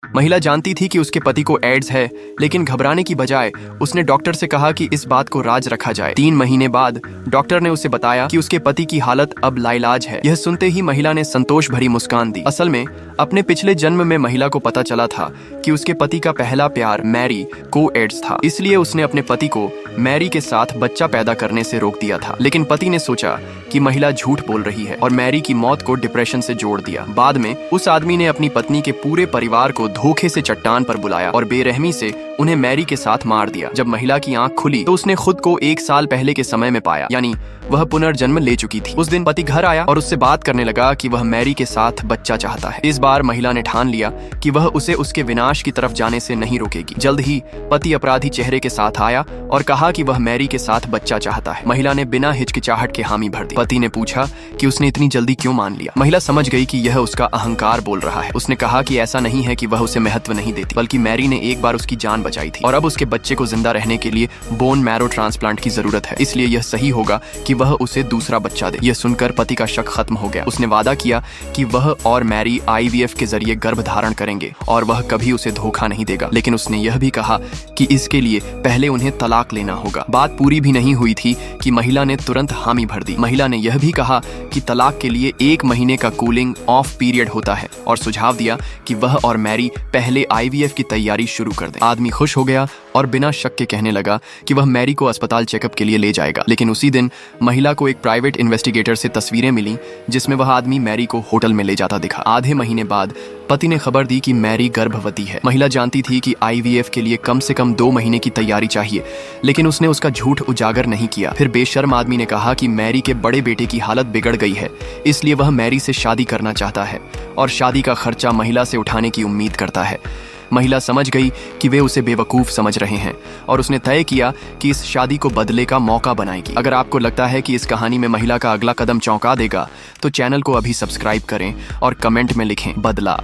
महिला जानती थी कि उसके पति को एड्स है, लेकिन घबराने की बजाय उसने डॉक्टर से कहा कि इस बात को राज रखा जाए। 3 महीने बाद डॉक्टर ने उसे बताया कि उसके पति की हालत अब लाइलाज है। यह सुनते ही महिला ने संतोष भरी मुस्कान दी। असल में अपने पिछले जन्म में महिला को पता चला था कि उसके पति का पहला प्यार मैरी को एड्स था, इसलिए उसने अपने पति को मैरी के साथ बच्चा पैदा करने से रोक दिया था। लेकिन पति ने सोचा कि महिला झूठ बोल रही है और मैरी की मौत को डिप्रेशन से जोड़ दिया। बाद में उस आदमी ने अपनी पत्नी के पूरे परिवार को धोखे से चट्टान पर बुलाया और बेरहमी से उन्हें मैरी के साथ मार दिया। जब महिला की आंख खुली तो उसने खुद को 1 साल पहले के समय में पाया, यानी वह पुनर्जन्म ले चुकी थी। उस दिन पति घर आया और उससे बात करने लगा कि वह मैरी के साथ बच्चा चाहता है। इस बार महिला ने ठान लिया कि वह उसे उसके विनाश की तरफ जाने से नहीं रोकेगी। जल्द ही पति अपराधी चेहरे के साथ आया और कहा कि वह मैरी के साथ बच्चा चाहता है। महिला ने बिना हिचकिचाहट के हामी भर दी। पति ने पूछा कि उसने इतनी जल्दी क्यों मान लिया। महिला समझ गई कि यह उसका अहंकार बोल रहा है। उसने कहा कि ऐसा नहीं है कि वह उसे महत्व नहीं देती, बल्कि मैरी ने एक बार उसकी जान बचाई थी और अब उसके बच्चे को जिंदा रहने के लिए बोन मैरो ट्रांसप्लांट की जरूरत है, इसलिए यह सही होगा कि वह उसे दूसरा बच्चा दे। यह सुनकर पति का शक खत्म हो गया। उसने वादा किया कि वह और मैरी IVF के जरिए गर्भ धारण करेंगे और वह कभी उसे धोखा नहीं देगा। लेकिन उसने यह भी कहा कि इसके लिए पहले उन्हें तलाक लेना होगा। बात पूरी भी नहीं हुई थी कि महिला ने तुरंत हामी भर दी। महिला ने यह भी कहा कि तलाक के लिए 1 महीने का कूलिंग ऑफ पीरियड होता है और सुझाव दिया कि वह और मैरी पहले IVF की तैयारी शुरू कर दें। आदमी खुश हो गया और बिना शक के कहने लगा कि वह मैरी को अस्पताल चेकअप के लिए ले जाएगा। लेकिन उसी दिन महिला को एक प्राइवेट इन्वेस्टिगेटर से तस्वीरें मिली जिसमें वह आदमी मैरी को होटल में ले जाता दिखा। आधे महीने बाद पति ने खबर दी कि मैरी गर्भवती है। महिला जानती थी कि IVF के लिए कम से कम 2 महीने की तैयारी चाहिए, लेकिन उसने उसका झूठ उजागर नहीं किया। फिर बेशर्म आदमी ने कहा कि मैरी के बड़े बेटे की हालत बिगड़ गई है, इसलिए वह मैरी से शादी करना चाहता है और शादी का खर्चा महिला से उठाने की उम्मीद करता है। महिला समझ गई कि वे उसे बेवकूफ समझ रहे हैं और उसने तय किया कि इस शादी को बदले का मौका बनाएगी। अगर आपको लगता है कि इस कहानी में महिला का अगला कदम चौंका देगा तो चैनल को अभी सब्सक्राइब करें और कमेंट में लिखें बदला।